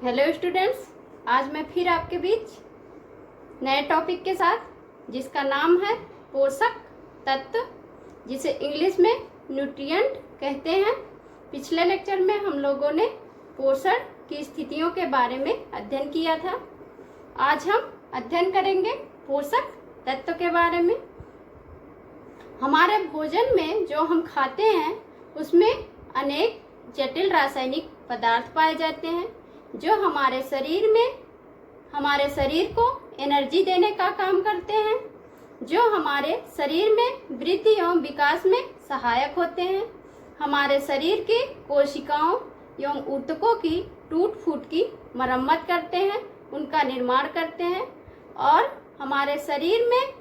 Hello students, आज मैं फिर आपके बीच नए टॉपिक के साथ जिसका नाम है पोषक तत्व, जिसे इंग्लिश में न्यूट्रिएंट कहते हैं। पिछले लेक्चर में हम लोगों ने पोषण की स्थितियों के बारे में अध्ययन किया था। आज हम अध्ययन करेंगे पोषक तत्व के बारे में। हमारे भोजन में जो हम खाते हैं उसमें अनेक जटिल रासायनिक पदार्थ पाए जाते हैं जो हमारे शरीर को एनर्जी देने का काम करते हैं, जो हमारे शरीर में वृद्धि एवं विकास में सहायक होते हैं, हमारे शरीर के कोशिकाओं एवं ऊतकों की टूट फूट की मरम्मत करते हैं, उनका निर्माण करते हैं और हमारे शरीर में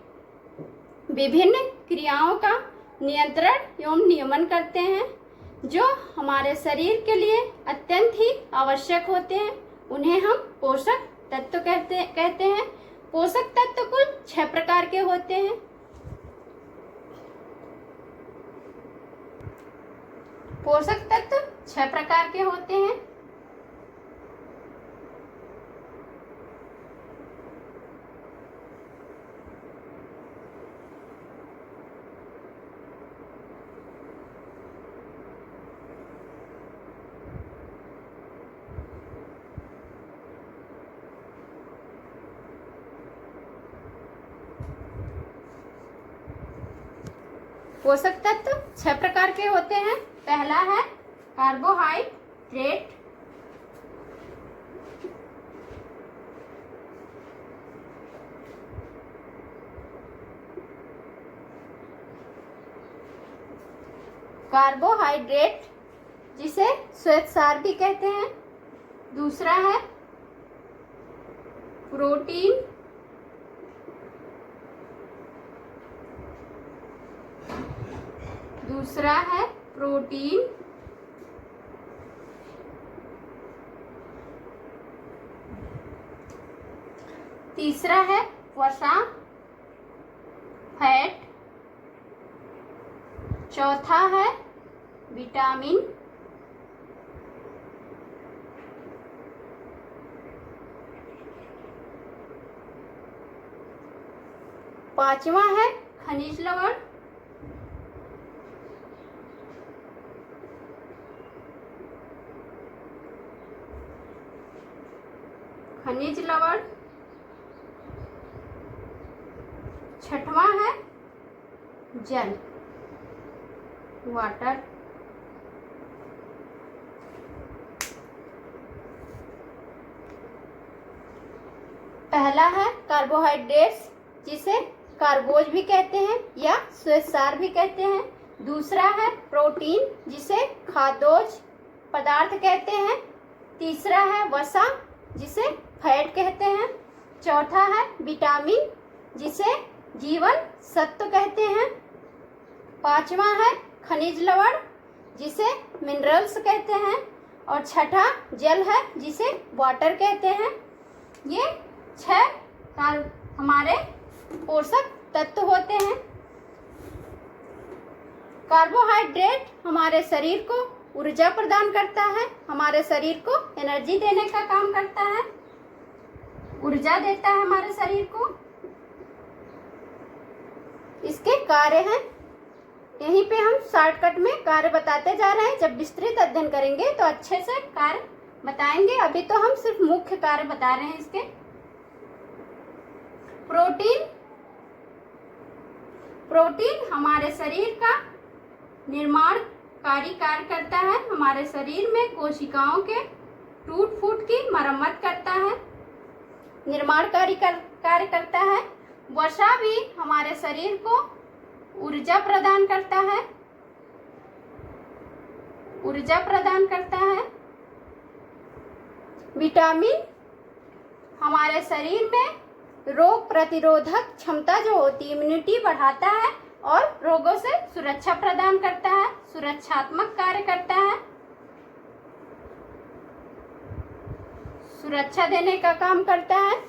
विभिन्न क्रियाओं का नियंत्रण एवं नियमन करते हैं जो हमारे शरीर के लिए अत्यंत ही आवश्यक होते हैं। उन्हें हम पोषक तत्व कहते हैं। पोषक तत्व कुल 6 प्रकार के होते हैं। पोषक तत्व 6 प्रकार के होते हैं। पोषक तत्व 6 प्रकार के होते हैं। पहला है कार्बोहाइड्रेट, कार्बोहाइड्रेट जिसे श्वेतसार भी कहते हैं। दूसरा है प्रोटीन, तीसरा है वसा, फैट। चौथा है विटामिन। पांचवा है खनिज लवण। छठवां है जल, वाटर। पहला है कार्बोहाइड्रेट्स जिसे कार्बोज भी कहते हैं या श्वेतसार भी कहते हैं। दूसरा है प्रोटीन जिसे खाद्योज पदार्थ कहते हैं। तीसरा है वसा जिसे फैट कहते हैं। चौथा है विटामिन जिसे जीवन सत्व कहते हैं। पांचवा है खनिज लवण जिसे मिनरल्स कहते हैं और छठा जल है जिसे वाटर कहते हैं। ये 6 हमारे पोषक तत्व होते हैं। कार्बोहाइड्रेट हमारे शरीर को ऊर्जा प्रदान करता है, हमारे शरीर को एनर्जी देने का काम करता है, ऊर्जा देता है हमारे शरीर को। इसके कार्य हैं, यहीं पे हम शॉर्टकट में कार्य बताते जा रहे हैं। जब विस्तृत अध्ययन करेंगे तो अच्छे से कार्य बताएंगे। अभी तो हम सिर्फ मुख्य कार्य बता रहे हैं इसके। प्रोटीन हमारे शरीर का निर्माणकारी कार्य करता है, हमारे शरीर में कोशिकाओं के टूट फूट की मरम्मत करता है, निर्माणकारी कार्य करता है। वसा भी हमारे शरीर को ऊर्जा प्रदान करता है। विटामिन हमारे शरीर में रोग प्रतिरोधक क्षमता जो होती है, इम्यूनिटी बढ़ाता है और रोगों से सुरक्षा प्रदान करता है, सुरक्षात्मक कार्य करता है, सुरक्षा देने का काम करता है।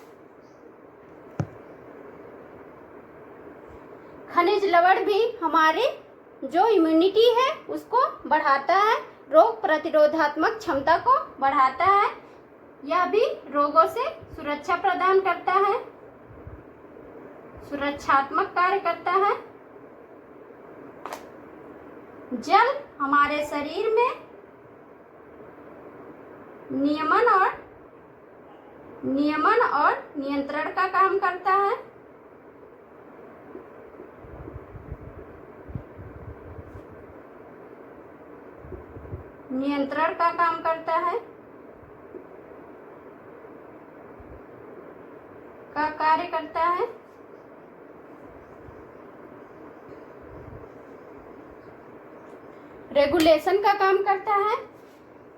खनिज लवण भी हमारी जो इम्यूनिटी है उसको बढ़ाता है, रोग प्रतिरोधात्मक क्षमता को बढ़ाता है। यह भी रोगों से सुरक्षा प्रदान करता है, सुरक्षात्मक कार्य करता है। जल हमारे शरीर में नियमन और नियंत्रण का काम करता है। नियंत्रण का काम करता है, का कार्य करता है। रेगुलेशन का काम करता है।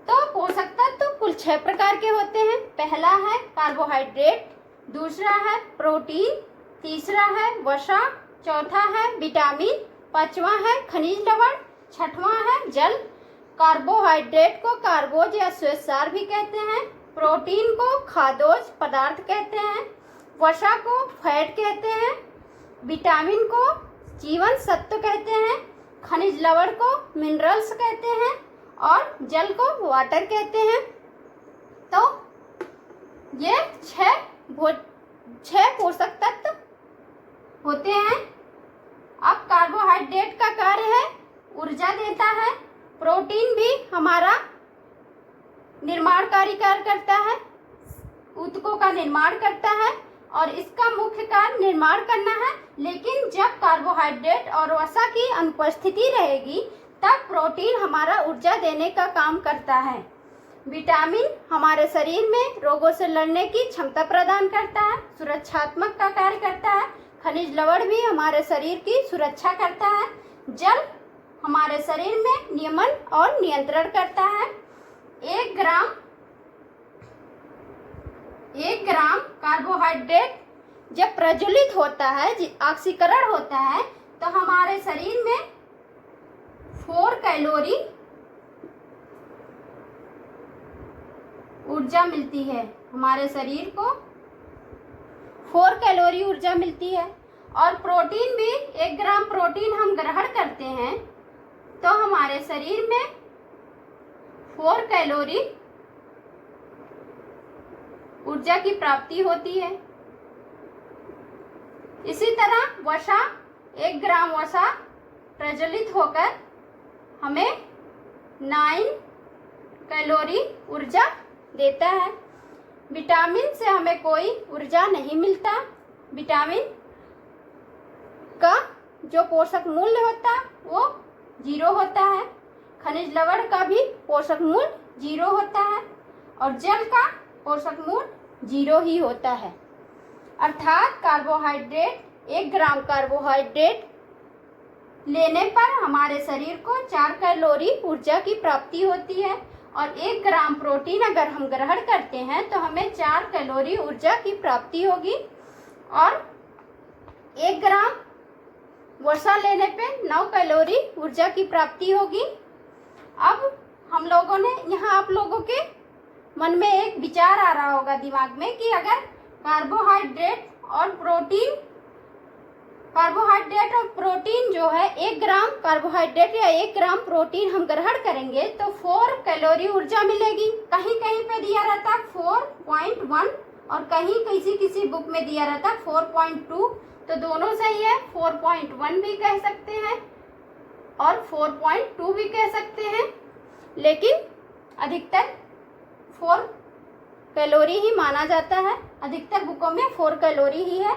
तो पोषक तत्व कुल 6 प्रकार के होते हैं। पहला है कार्बोहाइड्रेट, दूसरा है प्रोटीन, तीसरा है वसा, चौथा है विटामिन, पांचवा है खनिज लवण, छठवां है जल। कार्बोहाइड्रेट को कार्बोज या श्वेतसार भी कहते हैं, प्रोटीन को खाद्योज पदार्थ कहते हैं, वसा को फैट कहते हैं, विटामिन को जीवन सत्व कहते हैं, खनिज लवण को मिनरल्स कहते हैं और जल को वाटर कहते हैं। तो ये 6 पोषक तत्व होते हैं। अब कार्बोहाइड्रेट का कार्य है ऊर्जा देता है, प्रोटीन भी हमारा निर्माणकारी कार्य करता है, ऊतकों का निर्माण करता है और इसका मुख्य कार्य निर्माण करना है। लेकिन जब कार्बोहाइड्रेट और वसा की अनुपस्थिति रहेगी तब प्रोटीन हमारा ऊर्जा देने का काम करता है। विटामिन हमारे शरीर में रोगों से लड़ने की क्षमता प्रदान करता है, सुरक्षात्मक का कार्य करता है। खनिज लवण भी हमारे शरीर की सुरक्षा करता है। जल हमारे शरीर में नियमन और नियंत्रण करता है। 1 ग्राम कार्बोहाइड्रेट जब प्रज्वलित होता है, ऑक्सीकरण होता है, तो हमारे शरीर में 4 कैलोरी ऊर्जा मिलती है। हमारे शरीर को 4 कैलोरी ऊर्जा मिलती है। और प्रोटीन भी 1 ग्राम प्रोटीन हम ग्रहण करते हैं तो हमारे शरीर में 4 कैलोरी ऊर्जा की प्राप्ति होती है। इसी तरह वसा, 1 ग्राम वसा प्रज्वलित होकर हमें 9 कैलोरी ऊर्जा देता है। विटामिन से हमें कोई ऊर्जा नहीं मिलता। विटामिन का जो पोषक मूल्य होता है वो 0 होता है। खनिज लवण का भी पोषक मूल्य 0 होता है और जल का पोषक मूल्य 0 ही होता है। अर्थात कार्बोहाइड्रेट, 1 ग्राम कार्बोहाइड्रेट लेने पर हमारे शरीर को 4 कैलोरी ऊर्जा की प्राप्ति होती है और 1 ग्राम प्रोटीन अगर हम ग्रहण करते हैं तो हमें 4 कैलोरी ऊर्जा की प्राप्ति होगी और 1 ग्राम वसा लेने पे 9 कैलोरी ऊर्जा की प्राप्ति होगी। अब हम लोगों ने यहाँ, आप लोगों के मन में एक विचार आ रहा होगा दिमाग में कि अगर कार्बोहाइड्रेट और प्रोटीन जो है 1 ग्राम कार्बोहाइड्रेट या 1 ग्राम प्रोटीन हम ग्रहण करेंगे तो 4 कैलोरी ऊर्जा मिलेगी। कहीं कहीं पे दिया रहता 4.1 और कहीं किसी बुक में दिया रहता 4.2, तो दोनों सही है। 4.1 भी कह सकते हैं और 4.2 भी कह सकते हैं, लेकिन अधिकतर 4 कैलोरी ही माना जाता है। अधिकतर बुकों में 4 कैलोरी ही है।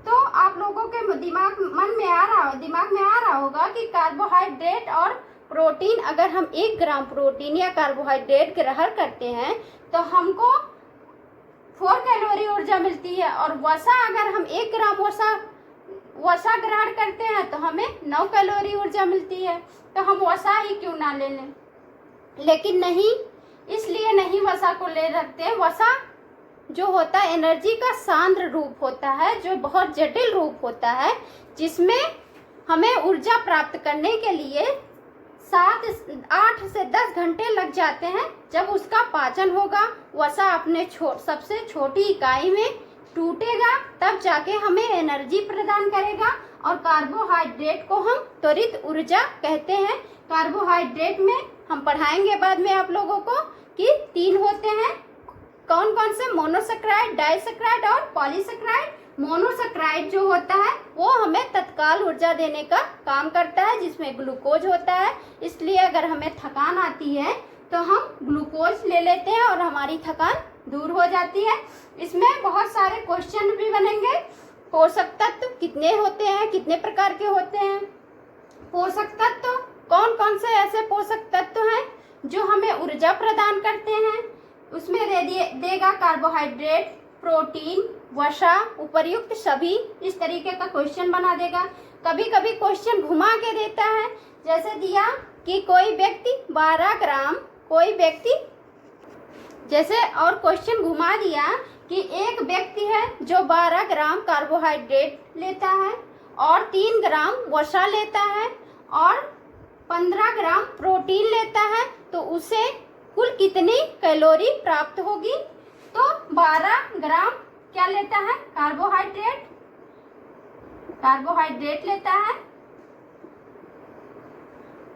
तो आप लोगों के दिमाग में आ रहा होगा कि कार्बोहाइड्रेट और प्रोटीन, अगर हम 1 ग्राम प्रोटीन या कार्बोहाइड्रेट ग्रहण करते हैं तो हमको 4 कैलोरी ऊर्जा मिलती है और वसा, अगर हम 1 ग्राम वसा ग्रहण करते हैं तो हमें 9 कैलोरी ऊर्जा मिलती है। तो हम वसा ही क्यों ना ले लें, लेकिन नहीं, इसलिए नहीं वसा को ले रखते हैं। वसा जो होता है एनर्जी का सांद्र रूप होता है, जो बहुत जटिल रूप होता है, जिसमें हमें ऊर्जा प्राप्त करने के लिए 8 से 10 घंटे लग जाते हैं। जब उसका पाचन होगा, वसा अपने सबसे छोटी इकाई में टूटेगा, तब जाके हमें एनर्जी प्रदान करेगा। और कार्बोहाइड्रेट को हम त्वरित ऊर्जा कहते हैं। कार्बोहाइड्रेट में हम पढ़ाएंगे बाद में आप लोगों को कि 3 होते हैं, कौन कौन से मोनोसेक्राइड, डाइसेक्राइड और पॉलीसेक्राइड। मोनोसेक्राइड जो होता है वो हमें तत्काल ऊर्जा देने का काम करता है, जिसमें ग्लूकोज होता है। इसलिए अगर हमें थकान आती है तो हम ग्लूकोज ले लेते हैं और हमारी थकान दूर हो जाती है। इसमें बहुत सारे क्वेश्चन भी बनेंगे। पोषक तत्व कितने होते हैं, कितने प्रकार के होते हैं। पोषक तत्व कौन कौन से ऐसे पोषक तत्व हैं जो हमें ऊर्जा प्रदान करते हैं। उसमें देगा कार्बोहाइड्रेट, प्रोटीन, वसा, उपर्युक्त सभी। इस तरीके का क्वेश्चन बना देगा। कभी कभी क्वेश्चन घुमा के देता है, जैसे दिया कि कोई व्यक्ति 12 ग्राम, कोई व्यक्ति जैसे, और क्वेश्चन घुमा दिया कि एक व्यक्ति है जो 12 ग्राम कार्बोहाइड्रेट लेता है और 3 ग्राम वसा लेता है और 15 ग्राम प्रोटीन लेता है, तो उसे कुल कितनी कैलोरी प्राप्त होगी। तो 12 ग्राम क्या लेता है, कार्बोहाइड्रेट लेता है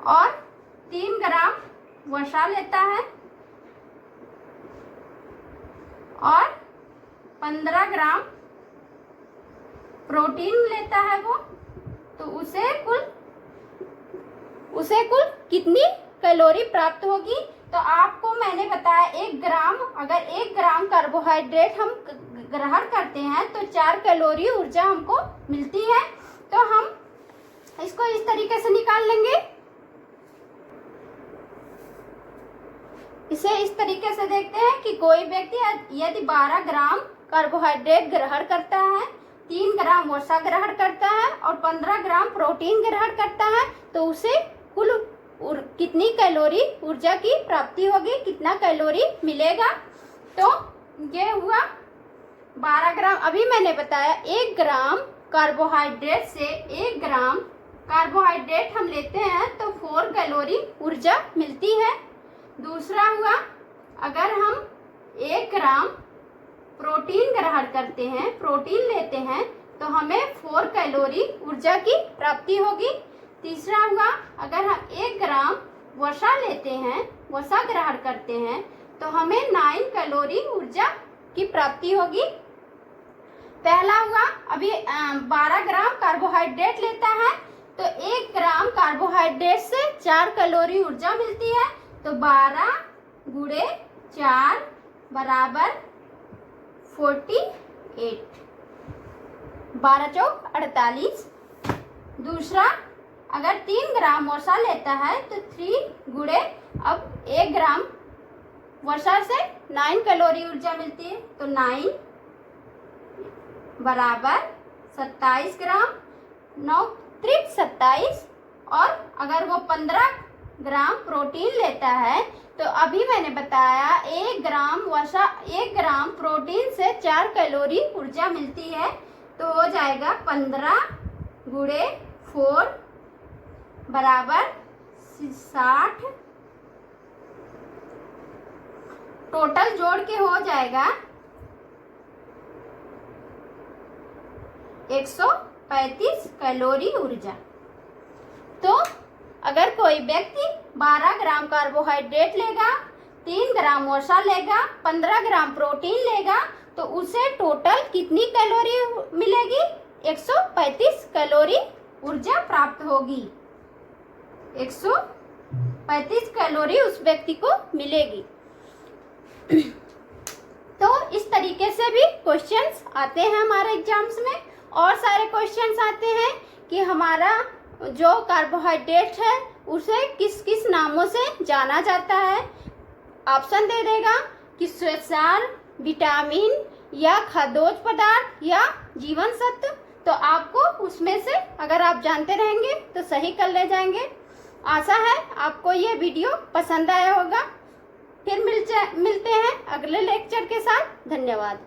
और 3 ग्राम वसा लेता है और 15 ग्राम प्रोटीन लेता है वो, तो उसे कुल कितनी कैलोरी प्राप्त होगी। तो आपको मैंने बताया 1 ग्राम, अगर 1 ग्राम कार्बोहाइड्रेट हम ग्रहण करते हैं तो 4 कैलोरी ऊर्जा हमको मिलती है। तो हम इसको इस तरीके से निकाल लेंगे। इसे इस तरीके से देखते हैं कि कोई व्यक्ति यदि 12 ग्राम कार्बोहाइड्रेट ग्रहण करता है, 3 ग्राम वसा ग्रहण करता है और 15 ग्राम प्रोटीन ग्रहण करता है, तो उसे कुल कितनी कैलोरी ऊर्जा की प्राप्ति होगी, कितना कैलोरी मिलेगा। तो ये हुआ 12 ग्राम। अभी मैंने बताया 1 ग्राम कार्बोहाइड्रेट से 1 ग्राम कार्बोहाइड्रेट हम लेते हैं तो 4 कैलोरी ऊर्जा मिलती है। दूसरा हुआ, अगर हम 1 ग्राम प्रोटीन ग्रहण करते हैं, प्रोटीन लेते हैं, तो हमें 4 कैलोरी ऊर्जा की प्राप्ति होगी। तीसरा हुआ, अगर हम 1 ग्राम वसा लेते हैं, वसा ग्रहण करते हैं, तो हमें 9 कैलोरी ऊर्जा की प्राप्ति होगी। पहला हुआ, अभी 12 ग्राम कार्बोहाइड्रेट लेता है तो 1 ग्राम कार्बोहाइड्रेट से 4 कैलोरी ऊर्जा मिलती है। तो 12 गुणे 4 बराबर 48, 12 चौक 48। दूसरा, अगर 3 ग्राम वसा लेता है तो 3 गुणे, अब 1 ग्राम वसा से 9 कैलोरी ऊर्जा मिलती है, तो 9 बराबर 27 ग्राम, 9 त्रिक 27। और अगर वो 15 ग्राम प्रोटीन लेता है, तो अभी मैंने बताया 1 ग्राम वसा, 1 ग्राम प्रोटीन से 4 कैलोरी ऊर्जा मिलती है, तो हो जाएगा 15 गुणे 4 बराबर 60। टोटल जोड़ के हो जाएगा 135 कैलोरी ऊर्जा। तो अगर कोई व्यक्ति 12 ग्राम कार्बोहाइड्रेट लेगा, 3 ग्राम वसा लेगा, 15 ग्राम प्रोटीन लेगा, तो उसे टोटल कितनी कैलोरी मिलेगी, 135 कैलोरी ऊर्जा प्राप्त होगी। 135 कैलोरी उस व्यक्ति को मिलेगी। तो इस तरीके से भी क्वेश्चंस आते हैं हमारे एग्जाम्स में। और सारे क्वेश्चंस आते हैं कि हमारा जो कार्बोहाइड्रेट है उसे किस किस नामों से जाना जाता है। ऑप्शन दे देगा कि श्वेतसार, विटामिन या खाद्योज पदार्थ या जीवन सत्व। तो आपको उसमें से अगर आप जानते रहेंगे तो सही कर ले जाएंगे। आशा है आपको ये वीडियो पसंद आया होगा। फिर मिलते हैं अगले लेक्चर के साथ। धन्यवाद।